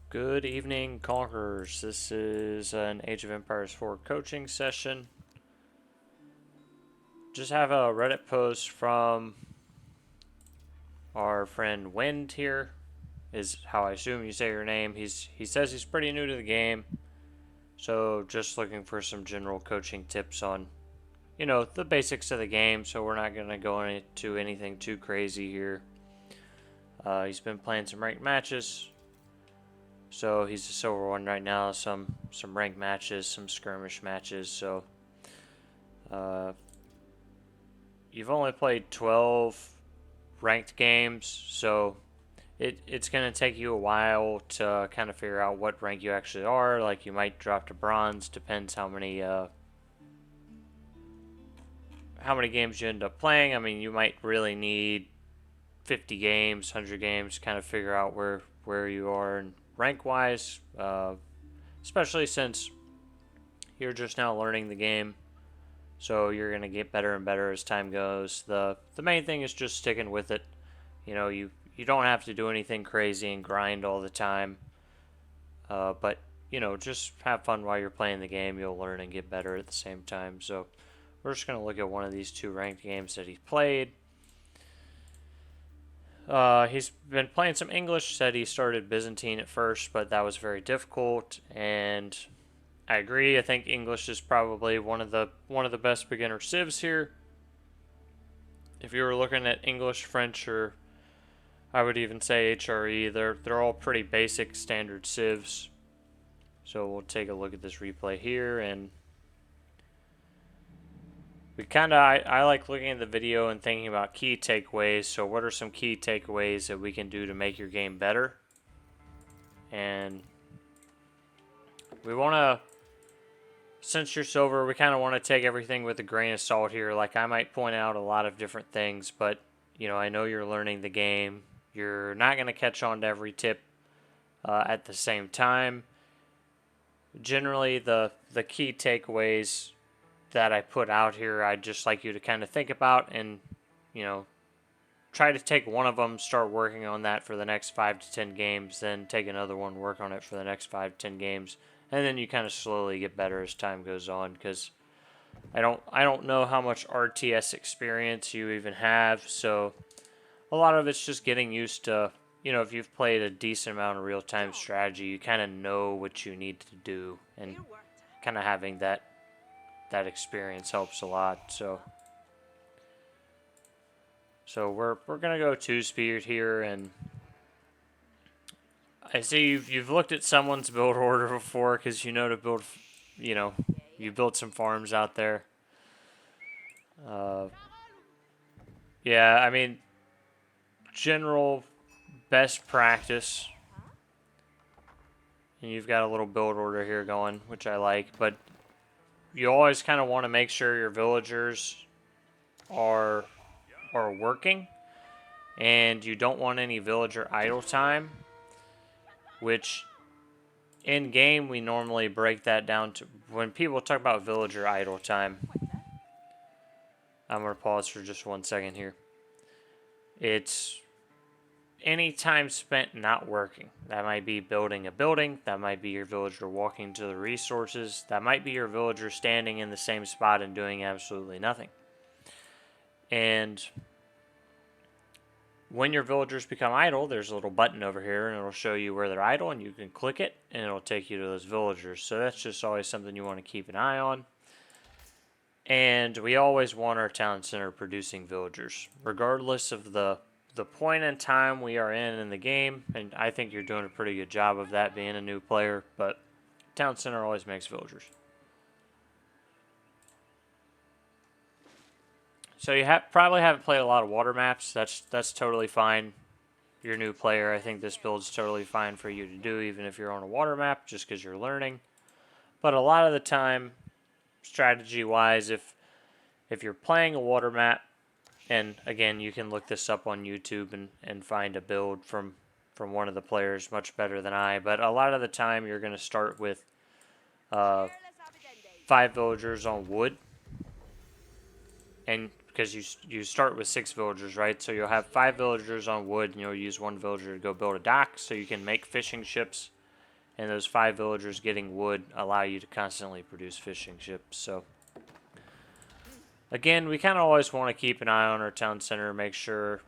Good evening, Conquerors. This is an Age of Empires 4 coaching session. Just have a Reddit post from our friend Wind here, is how I assume you say your name. He says he's pretty new to the game, so just looking for some general coaching tips on, the basics of the game, so we're not going to go into anything too crazy here. He's been playing some ranked matches. So he's a silver one right now. Some ranked matches, some skirmish matches. So you've only played 12 ranked games, so it's going to take you a while to kind of figure out what rank you actually are. Like you might drop to bronze, depends how many games you end up playing. I mean, you might really need 50 games, 100 games, kind of figure out where you are and rank wise, especially since you're just now learning the game, so you're going to get better and better as time goes. The main thing is just sticking with it. You don't have to do anything crazy and grind all the time, but just have fun while you're playing the game. You'll learn and get better at the same time. So we're just going to look at one of these two ranked games that he played. He's been playing some English. Said he started Byzantine at first, but that was very difficult. And I agree. I think English is probably one of the best beginner civs here. If you were looking at English, French, or I would even say HRE, they're all pretty basic standard civs. So we'll take a look at this replay here, and I like looking at the video and thinking about key takeaways. So what are some key takeaways that we can do to make your game better? And we want to, since you're silver, we kind of want to take everything with a grain of salt here. Like I might point out a lot of different things, but I know you're learning the game. You're not going to catch on to every tip at the same time. Generally, the key takeaways that I put out here, I'd just like you to kind of think about and, try to take one of them, start working on that for the next 5 to 10 games, then take another one, work on it for the next 5 to 10 games, and then you kind of slowly get better as time goes on, because I don't know how much RTS experience you even have, so a lot of it's just getting used to, if you've played a decent amount of real-time strategy, you kind of know what you need to do, and kind of having that experience helps a lot. So we're gonna go 2-speed here, and I see you've looked at someone's build order before, because you know to build, you built some farms out there. Yeah, I mean, general best practice. And you've got a little build order here going, which I like, but you always kind of want to make sure your villagers are working, and you don't want any villager idle time, which in game we normally break that down to, when people talk about villager idle time, I'm going to pause for just 1 second here. It's any time spent not working. That might be building a building, that might be your villager walking to the resources, that might be your villager standing in the same spot and doing absolutely nothing. And when your villagers become idle, there's a little button over here, and it'll show you where they're idle, and you can click it, and it'll take you to those villagers. So that's just always something you want to keep an eye on. And we always want our town center producing villagers, regardless of the point in time we are in the game. And I think you're doing a pretty good job of that, being a new player, but town center always makes villagers. So you probably haven't played a lot of water maps. That's totally fine. You're a new player. I think this build's totally fine for you to do, even if you're on a water map, just because you're learning. But a lot of the time, strategy-wise, if you're playing a water map, and again, you can look this up on YouTube and find a build from one of the players much better than I, but a lot of the time you're going to start with 5 villagers on wood, and because you start with 6 villagers, right? So you'll have 5 villagers on wood, and you'll use 1 villager to go build a dock, so you can make fishing ships and those 5 villagers getting wood allow you to constantly produce fishing ships. So again, we kind of always want to keep an eye on our town center, make sure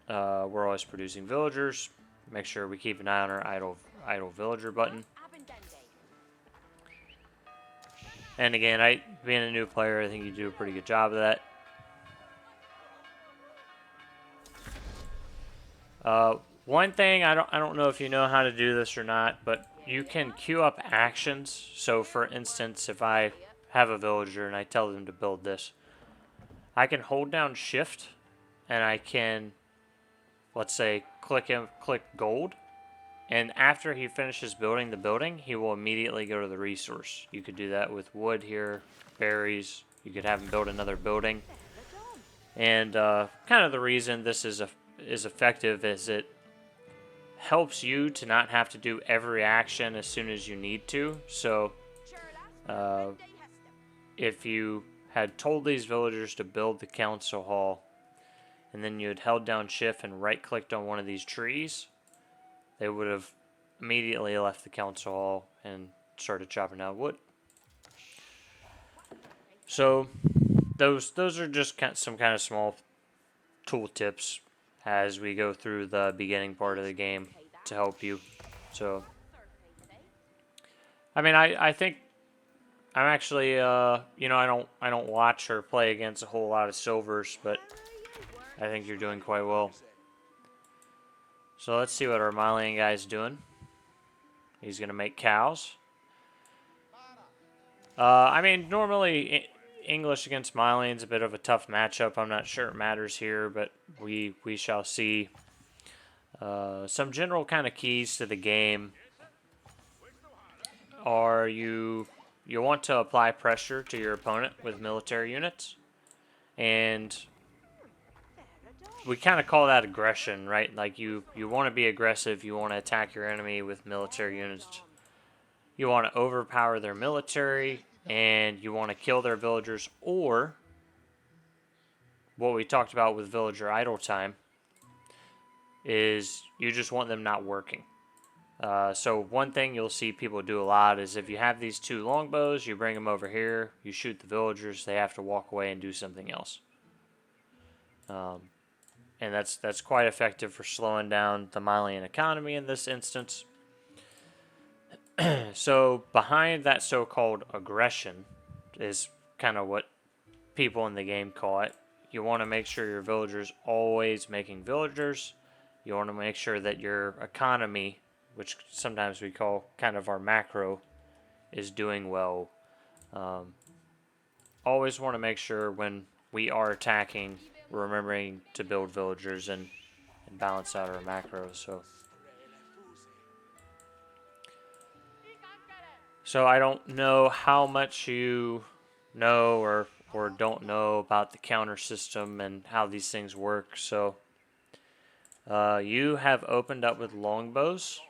we're always producing villagers, make sure we keep an eye on our idle villager button. And again, being a new player, I think you do a pretty good job of that. One thing, I don't know if you know how to do this or not, but you can queue up actions. So for instance, if I have a villager and I tell them to build this, I can hold down shift and I can, let's say, click gold. And after he finishes building the building, he will immediately go to the resource. You could do that with wood here, berries. You could have him build another building. And kind of the reason this is effective is it helps you to not have to do every action as soon as you need to. So if you had told these villagers to build the council hall, and then you had held down shift and right-clicked on one of these trees, they would have immediately left the council hall and started chopping down wood. So those are just some kind of small tool tips as we go through the beginning part of the game to help you. So I mean, I think I'm actually you know, I don't watch or play against a whole lot of silvers, but I think you're doing quite well. So let's see what our Malian guy's doing. He's going to make cows. I mean, normally English against Malian's a bit of a tough matchup. I'm not sure it matters here, but we shall see. Some general kind of keys to the game are you want to apply pressure to your opponent with military units, and we kind of call that aggression, right? Like you want to be aggressive, you want to attack your enemy with military units. You want to overpower their military, and you want to kill their villagers, or what we talked about with villager idle time is you just want them not working. So one thing you'll see people do a lot is if you have these 2 longbows, you bring them over here, you shoot the villagers, they have to walk away and do something else. And that's quite effective for slowing down the Malian economy in this instance. So behind that so-called aggression is kind of what people in the game call it. You want to make sure your villagers always making villagers. You want to make sure that your economy, which sometimes we call kind of our macro, is doing well. Always want to make sure when we are attacking, we're remembering to build villagers and balance out our macros. So I don't know how much you know or don't know about the counter system and how these things work. So you have opened up with longbows,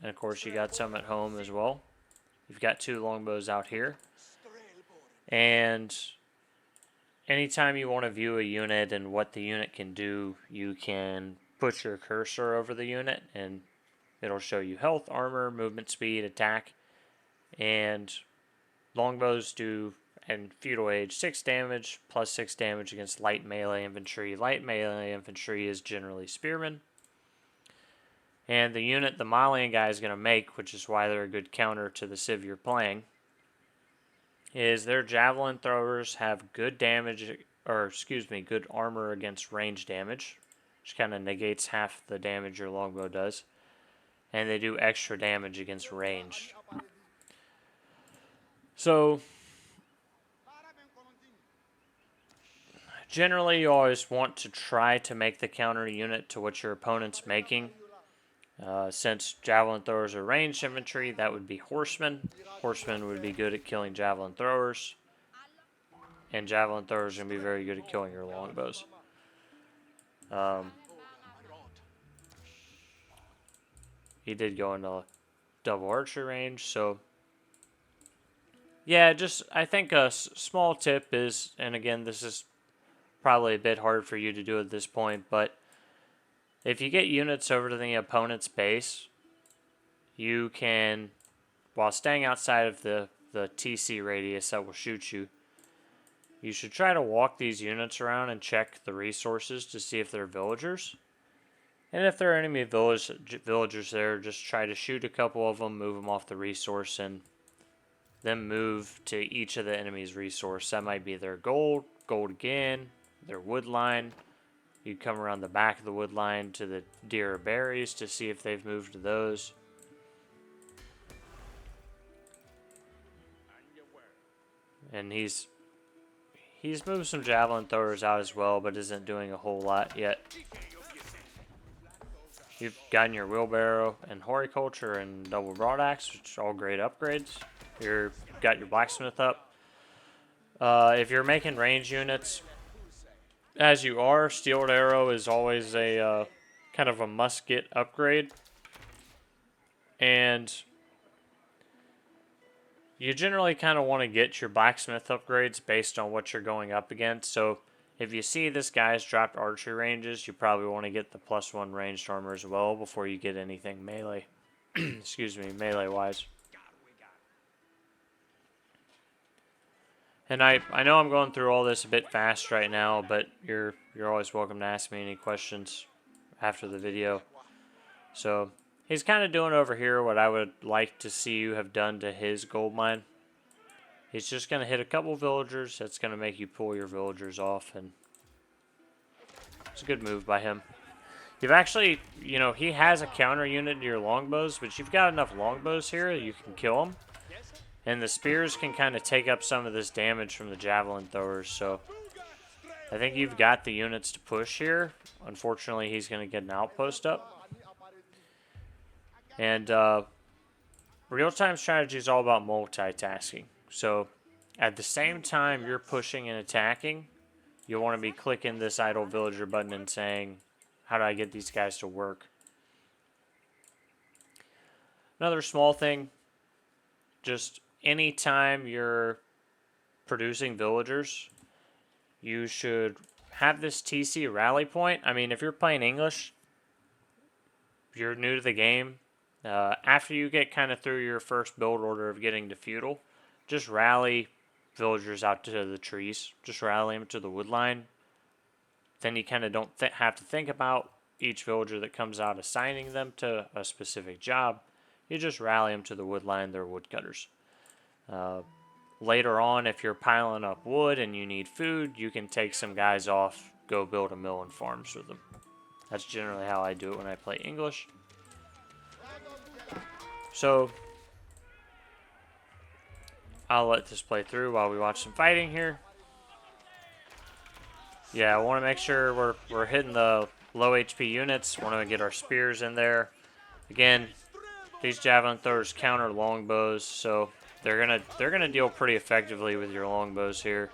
and of course you got some at home as well. You've got 2 longbows out here, and anytime you want to view a unit and what the unit can do, you can put your cursor over the unit and it'll show you health, armor, movement speed, attack. And longbows do, in feudal age, 6 damage plus 6 damage against light melee infantry. Light melee infantry is generally spearmen. And the unit the Malian guy is going to make, which is why they're a good counter to the civ you're playing, is their javelin throwers have good damage, or excuse me, good armor against range damage, which kind of negates half the damage your longbow does. And they do extra damage against range. So generally you always want to try to make the counter unit to what your opponent's making. Since javelin throwers are ranged infantry, that would be horsemen. Horsemen would be good at killing javelin throwers. And javelin throwers are going to be very good at killing your longbows. He did go into double archer range, so yeah, just I think a small tip is, and again, this is probably a bit hard for you to do at this point, but if you get units over to the opponent's base, you can, while staying outside of the TC radius that will shoot you, you should try to walk these units around and check the resources to see if they're villagers. And if there are enemy villagers there, just try to shoot a couple of them, move them off the resource, and then move to each of the enemy's resource. That might be their gold, gold again, their wood line. You come around the back of the wood line to the deer berries to see if they've moved to those. And he's moved some javelin throwers out as well, but isn't doing a whole lot yet. You've gotten your wheelbarrow and horticulture and double broadaxe, which are all great upgrades. You've got your blacksmith up. If you're making range units, as you are, steeled arrow is always a kind of a must-get upgrade. And you generally kind of want to get your blacksmith upgrades based on what you're going up against. So if you see this guy's dropped archery ranges, you probably want to get the +1 ranged armor as well before you get anything melee. Excuse me, melee-wise. And I know I'm going through all this a bit fast right now, but you're always welcome to ask me any questions after the video. So he's kind of doing over here what I would like to see you have done to his gold mine. He's just going to hit a couple villagers. That's going to make you pull your villagers off, and it's a good move by him. You've actually, you know, he has a counter unit to your longbows, but you've got enough longbows here that you can kill him. And the spears can kind of take up some of this damage from the javelin throwers, so I think you've got the units to push here. Unfortunately, he's going to get an outpost up. And real-time strategy is all about multitasking. So at the same time you're pushing and attacking, you'll want to be clicking this idle villager button and saying, how do I get these guys to work? Another small thing, just anytime you're producing villagers, you should have this TC rally point. I mean, if you're playing English, you're new to the game, after you get kind of through your first build order of getting to feudal, just rally villagers out to the trees. Just rally them to the wood line. Then you kind of don't have to think about each villager that comes out assigning them to a specific job. You just rally them to the wood line. They're woodcutters. Later on, if you're piling up wood and you need food, you can take some guys off, go build a mill and farms with them. That's generally how I do it when I play English. So I'll let this play through while we watch some fighting here. Yeah, I want to make sure we're hitting the low HP units. Want to get our spears in there. Again, these javelin throwers counter longbows, so they're gonna deal pretty effectively with your longbows here.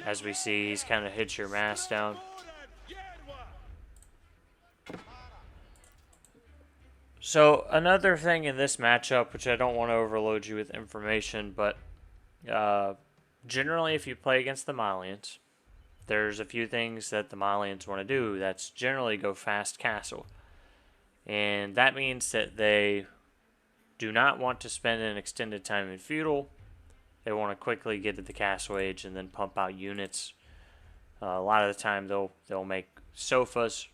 As we see, he's kind of hits your mass down. So another thing in this matchup, which I don't want to overload you with information, but generally if you play against the Malians, there's a few things that the Malians want to do. That's generally go fast castle. And that means that they do not want to spend an extended time in feudal. They want to quickly get to the castle age and then pump out units. A lot of the time they'll make sofas,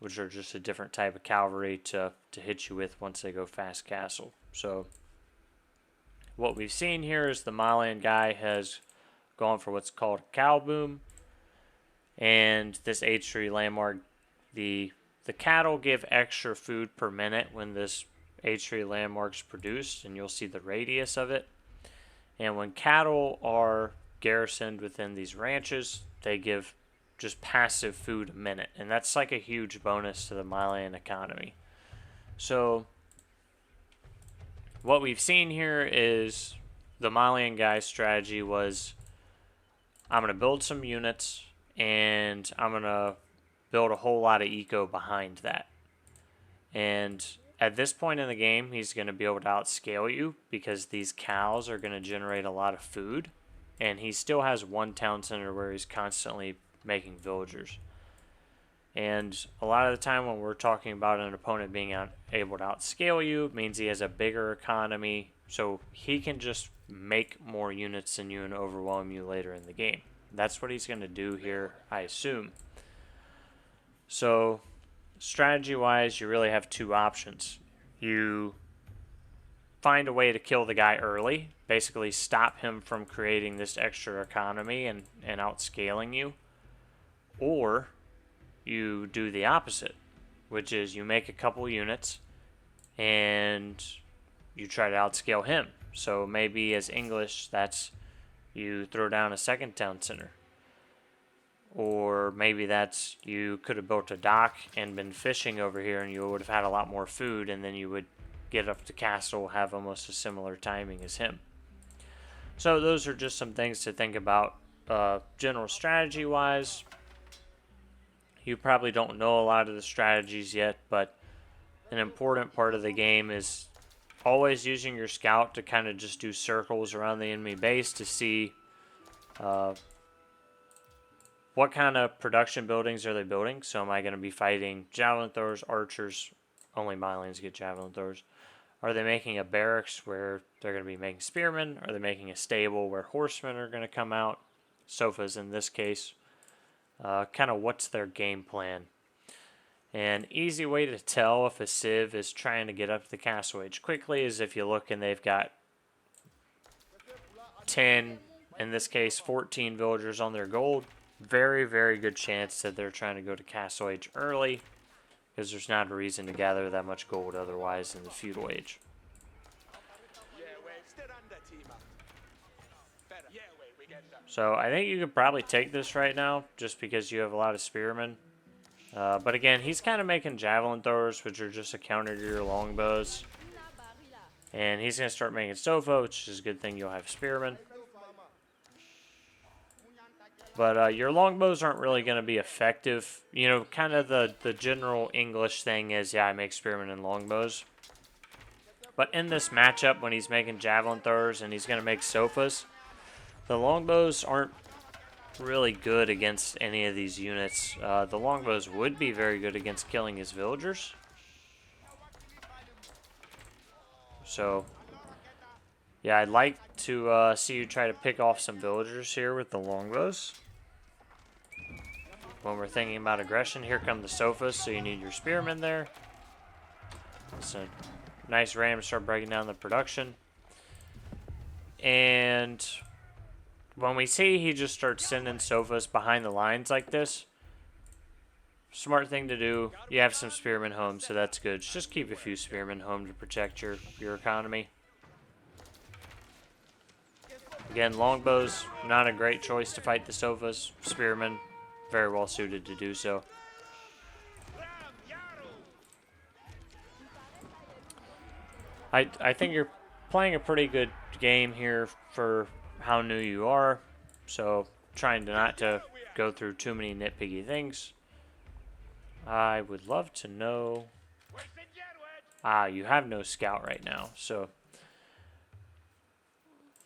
which are just a different type of cavalry to hit you with once they go fast castle. So what we've seen here is the Malian guy has gone for what's called a cow boom. And this H3 landmark, the cattle give extra food per minute when this H3 landmark's produced, and you'll see the radius of it. And when cattle are garrisoned within these ranches, they give just passive food a minute, and that's like a huge bonus to the Malian economy. So what we've seen here is the Malian guy's strategy was, I'm going to build some units and I'm going to build a whole lot of eco behind that. And at this point in the game, he's going to be able to outscale you because these cows are going to generate a lot of food, and he still has one town center where he's constantly making villagers. And a lot of the time when we're talking about an opponent being able to outscale you, it means he has a bigger economy, so he can just make more units than you and overwhelm you later in the game. That's what he's going to do here, I assume. So, strategy-wise, you really have two options. You find a way to kill the guy early, basically stop him from creating this extra economy and outscaling you, or you do the opposite, which is you make a couple units and you try to outscale him. So maybe as English, that's you throw down a second town center. Or maybe that's you could have built a dock and been fishing over here and you would have had a lot more food, and then you would get up to castle, have almost a similar timing as him. So those are just some things to think about general strategy wise. You probably don't know a lot of the strategies yet, but an important part of the game is always using your scout to kind of just do circles around the enemy base to see what kind of production buildings are they building. So am I going to be fighting javelin throwers, archers? Only Malians get javelin throwers. Are they making a barracks where they're going to be making spearmen? Are they making a stable where horsemen are going to come out? Sofas in this case. Kind of what's their game plan? An easy way to tell if a civ is trying to get up to the castle age quickly is if you look and they've got 10, in this case 14 villagers on their gold. Very, very good chance that they're trying to go to castle age early, because there's not a reason to gather that much gold otherwise in the feudal age. So I think you could probably take this right now just because you have a lot of spearmen. But again, he's kind of making javelin throwers, which are just a counter to your longbows. And he's going to start making sofa, which is a good thing you'll have spearmen. But your longbows aren't really going to be effective. You know, kind of the general English thing is, yeah, I make spearmen and longbows. But in this matchup, when he's making javelin throwers and he's going to make sofas, the longbows aren't really good against any of these units. The longbows would be very good against killing his villagers. So, yeah, I'd like to see you try to pick off some villagers here with the longbows. When we're thinking about aggression, here come the sofas, so you need your spearmen there. It's a nice ram to start breaking down the production. And when we see he just starts sending sofas behind the lines like this, smart thing to do, you have some spearmen home, so that's good. Just keep a few spearmen home to protect your economy. Again, longbows, not a great choice to fight the sofas. Spearmen, very well suited to do so. I think you're playing a pretty good game here for how new you are, so trying to not to go through too many nitpicky things. I would love to know. You have no scout right now, so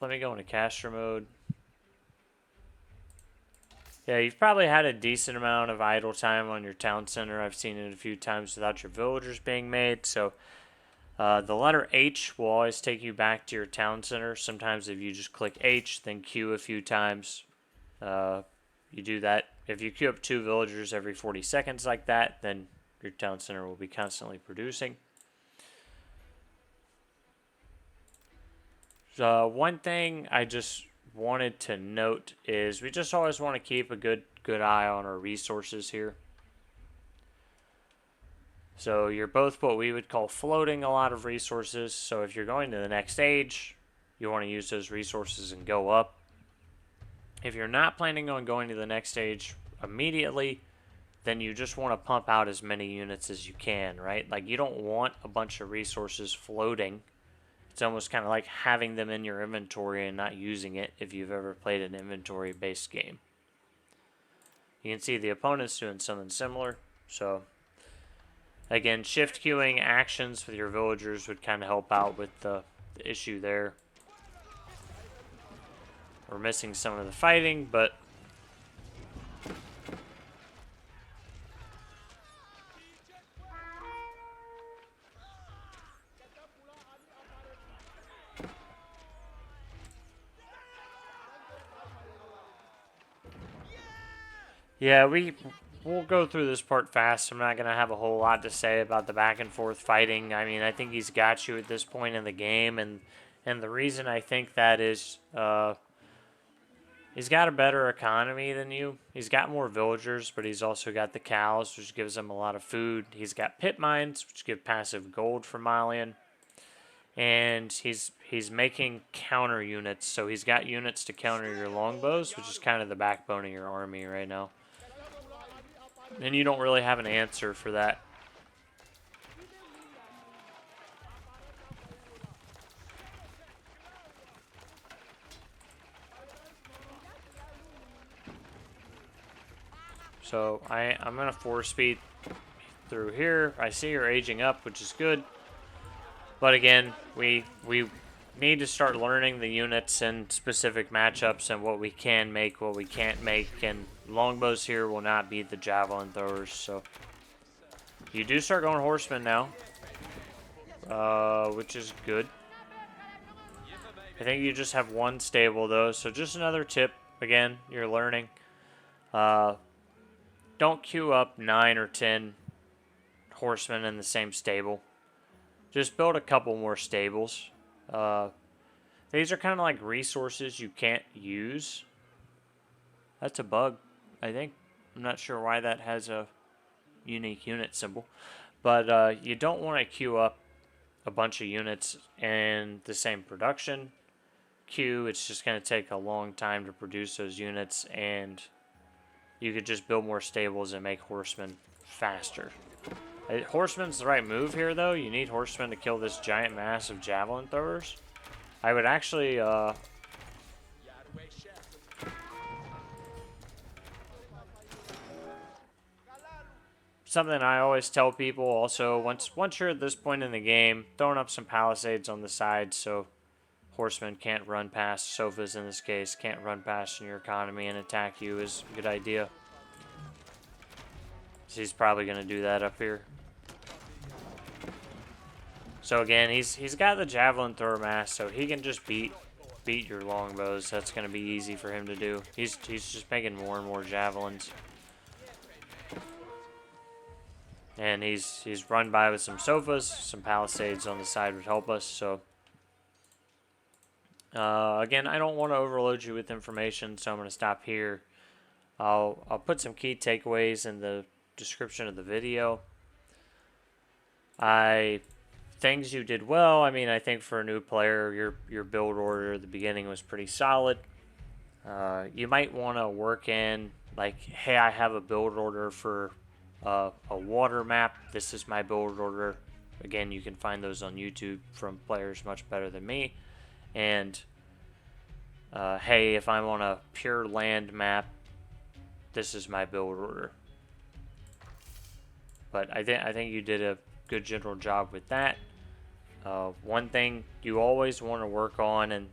let me go into caster mode. Yeah, you've probably had a decent amount of idle time on your town center. I've seen it a few times without your villagers being made, so the letter H will always take you back to your town center. Sometimes if you just click H, then Q a few times, you do that. If you queue up 2 villagers every 40 seconds like that, then your town center will be constantly producing. One thing I just wanted to note is we just always want to keep a good eye on our resources here. So you're both what we would call floating a lot of resources. So if you're going to the next stage, you want to use those resources and go up. If you're not planning on going to the next stage immediately, then you just want to pump out as many units as you can, right? Like, you don't want a bunch of resources floating. It's almost kind of like having them in your inventory and not using it if you've ever played an inventory-based game. You can see the opponent's doing something similar. So, again, shift queuing actions with your villagers would kind of help out with the issue there. We're missing some of the fighting, but Yeah, we'll go through this part fast. I'm not gonna have a whole lot to say about the back and forth fighting. I mean, I think he's got you at this point in the game, and the reason I think that is, he's got a better economy than you. He's got more villagers, but he's also got the cows, which gives him a lot of food. He's got pit mines, which give passive gold for Malian, and he's making counter units. So he's got units to counter your longbows, which is kind of the backbone of your army right now. And you don't really have an answer for that. So I'm going to force speed through here. I see you're aging up, which is good. But again, we need to start learning the units and specific matchups and what we can make, what we can't make. And longbows here will not beat the javelin throwers. So you do start going horsemen now, which is good. I think you just have one stable though. So just another tip. Again, you're learning. Don't queue up 9 or 10 horsemen in the same stable. Just build a couple more stables. These are kind of like resources you can't use. That's a bug, I think. I'm not sure why that has a unique unit symbol. But you don't want to queue up a bunch of units in the same production queue. It's just going to take a long time to produce those units, and you could just build more stables and make horsemen faster. Horseman's the right move here, though. You need horsemen to kill this giant mass of javelin throwers. I would actually, something I always tell people also, once you're at this point in the game, throwing up some palisades on the side so horsemen can't run past, sofas in this case, can't run past in your economy and attack you is a good idea. So he's probably going to do that up here. So again, he's got the javelin thrower mass, so he can just beat your longbows. That's going to be easy for him to do. He's just making more and more javelins. And he's run by with some sofas, some palisades on the side would help us. So again, I don't want to overload you with information, so I'm going to stop here. I'll put some key takeaways in the description of the video. Things you did well. I mean, I think for a new player, your build order at the beginning was pretty solid. You might want to work in, like, hey, I have a build order for a water map. This is my build order. Again, you can find those on YouTube from players much better than me. And, hey, if I'm on a pure land map, this is my build order. But I think you did a good general job with that. One thing you always want to work on, and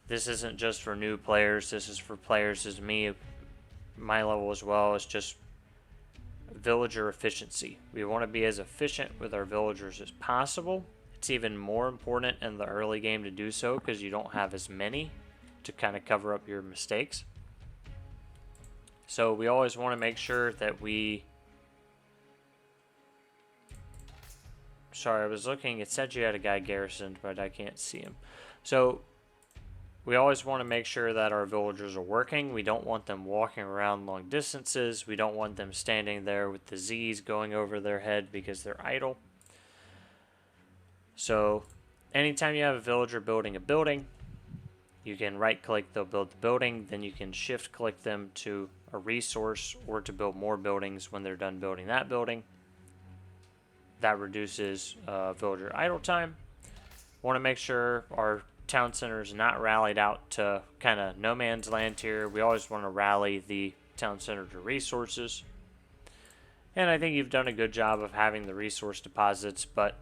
this isn't just for new players, this is for players as me, my level as well, is just villager efficiency. We want to be as efficient with our villagers as possible. It's even more important in the early game to do so because you don't have as many to kind of cover up your mistakes. So we always want to make sure that we... Sorry, I was looking. It said you had a guy garrisoned, but I can't see him. So we always want to make sure that our villagers are working. We don't want them walking around long distances. We don't want them standing there with the Z's going over their head because they're idle. So anytime you have a villager building a building, you can right-click, they'll build the building. Then you can shift-click them to a resource or to build more buildings when they're done building that building. That reduces villager idle time. Want to make sure our town center is not rallied out to kind of no man's land here. We always want to rally the town center to resources. And I think you've done a good job of having the resource deposits, but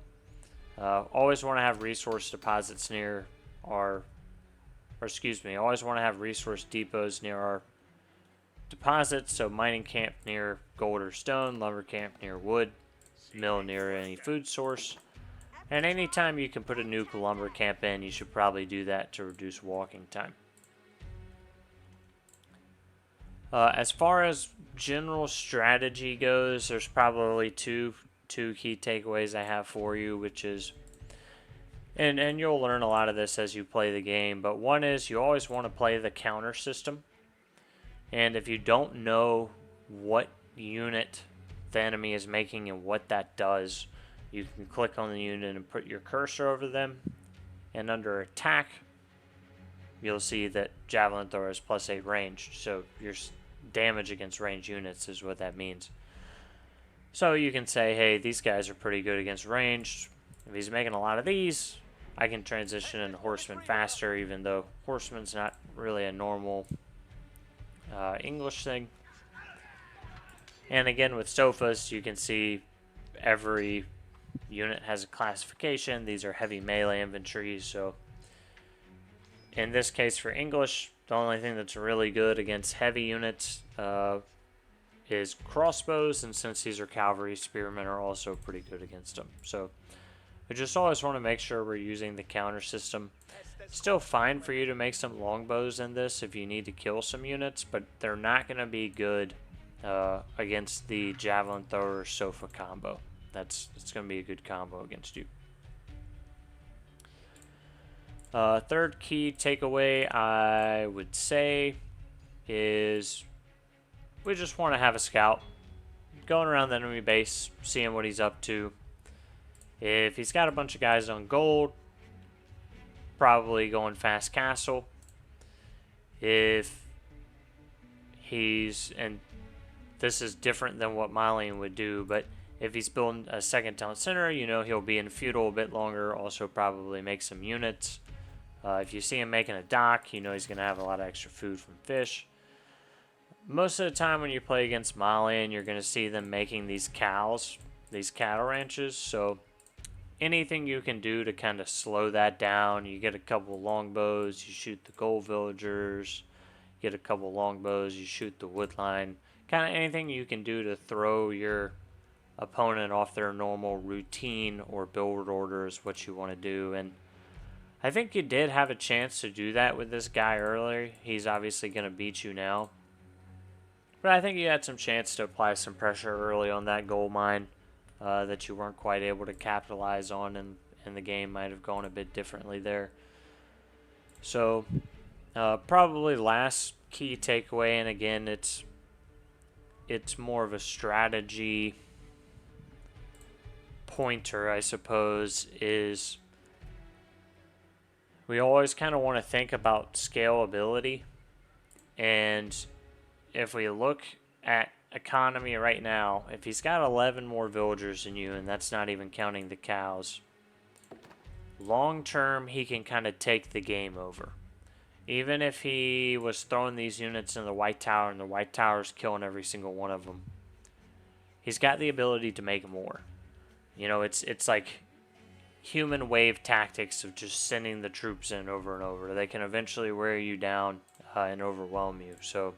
always want to have resource deposits near our, always want to have resource depots near our deposits. So mining camp near gold or stone, lumber camp near wood, mill near any food source. And anytime you can put a new lumber camp in, you should probably do that to reduce walking time. As far as general strategy goes, there's probably two key takeaways I have for you, which is, and you'll learn a lot of this as you play the game, but one is you always want to play the counter system. And if you don't know what unit the enemy is making and what that does, you can click on the unit and put your cursor over them, and under attack, you'll see that javelin thrower is +8 ranged, so your damage against ranged units is what that means. So you can say, hey, these guys are pretty good against ranged. If he's making a lot of these, I can transition into horseman faster, even though horseman's not really a normal English thing. And again, with sofas, you can see every unit has a classification. These are heavy melee infantry, so in this case for English, the only thing that's really good against heavy units is crossbows, and since these are cavalry, spearmen are also pretty good against them. So we just always want to make sure we're using the counter system. Still fine for you to make some longbows in this if you need to kill some units, but they're not going to be good against the javelin thrower sofa combo. It's going to be a good combo against you. Third key takeaway I would say is we just want to have a scout going around the enemy base, seeing what he's up to. If he's got a bunch of guys on gold, probably going fast castle. If he's, and this is different than what Malian would do, but if he's building a second town center, you know he'll be in feudal a bit longer, also probably make some units. If you see him making a dock, you know he's going to have a lot of extra food from fish. Most of the time when you play against Malian, you're going to see them making these cows, these cattle ranches, so anything you can do to kind of slow that down. You get a couple longbows, you shoot the gold villagers, get a couple longbows, you shoot the woodline. Kind of anything you can do to throw your opponent off their normal routine or build order is what you want to do. And I think you did have a chance to do that with this guy earlier. He's obviously going to beat you now. But I think you had some chance to apply some pressure early on that gold mine that you weren't quite able to capitalize on, and the game might have gone a bit differently there. So probably last key takeaway, and again, it's more of a strategy pointer, I suppose, is we always kind of want to think about scalability. And if we look at economy right now, if he's got 11 more villagers than you, and that's not even counting the cows, long term he can kind of take the game over. Even if he was throwing these units in the White Tower and the White Tower's killing every single one of them, he's got the ability to make more. You know, it's like human wave tactics of just sending the troops in over and over. They can eventually wear you down and overwhelm you. So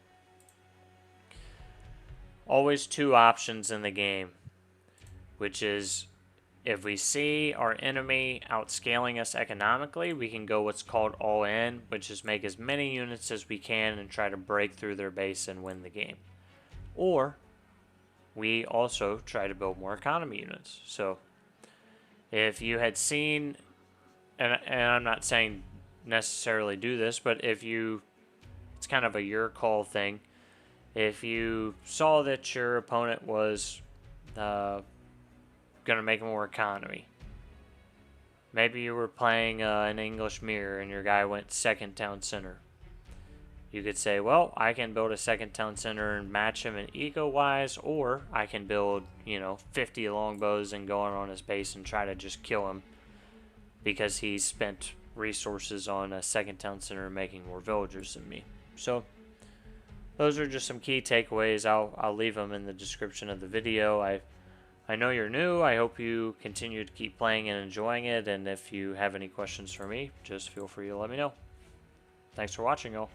always two options in the game, which is if we see our enemy outscaling us economically, we can go what's called all in, which is make as many units as we can and try to break through their base and win the game. Or we also try to build more economy units. So if you had seen, and I'm not saying necessarily do this, but if you, it's kind of a your call thing. If you saw that your opponent was going to make more economy, maybe you were playing an English mirror and your guy went second town center, you could say, well, I can build a second town center and match him in eco-wise, or I can build, 50 longbows and go on his base and try to just kill him because he spent resources on a second town center making more villagers than me. So those are just some key takeaways. I'll leave them in the description of the video. I know you're new. I hope you continue to keep playing and enjoying it. And if you have any questions for me, just feel free to let me know. Thanks for watching, y'all.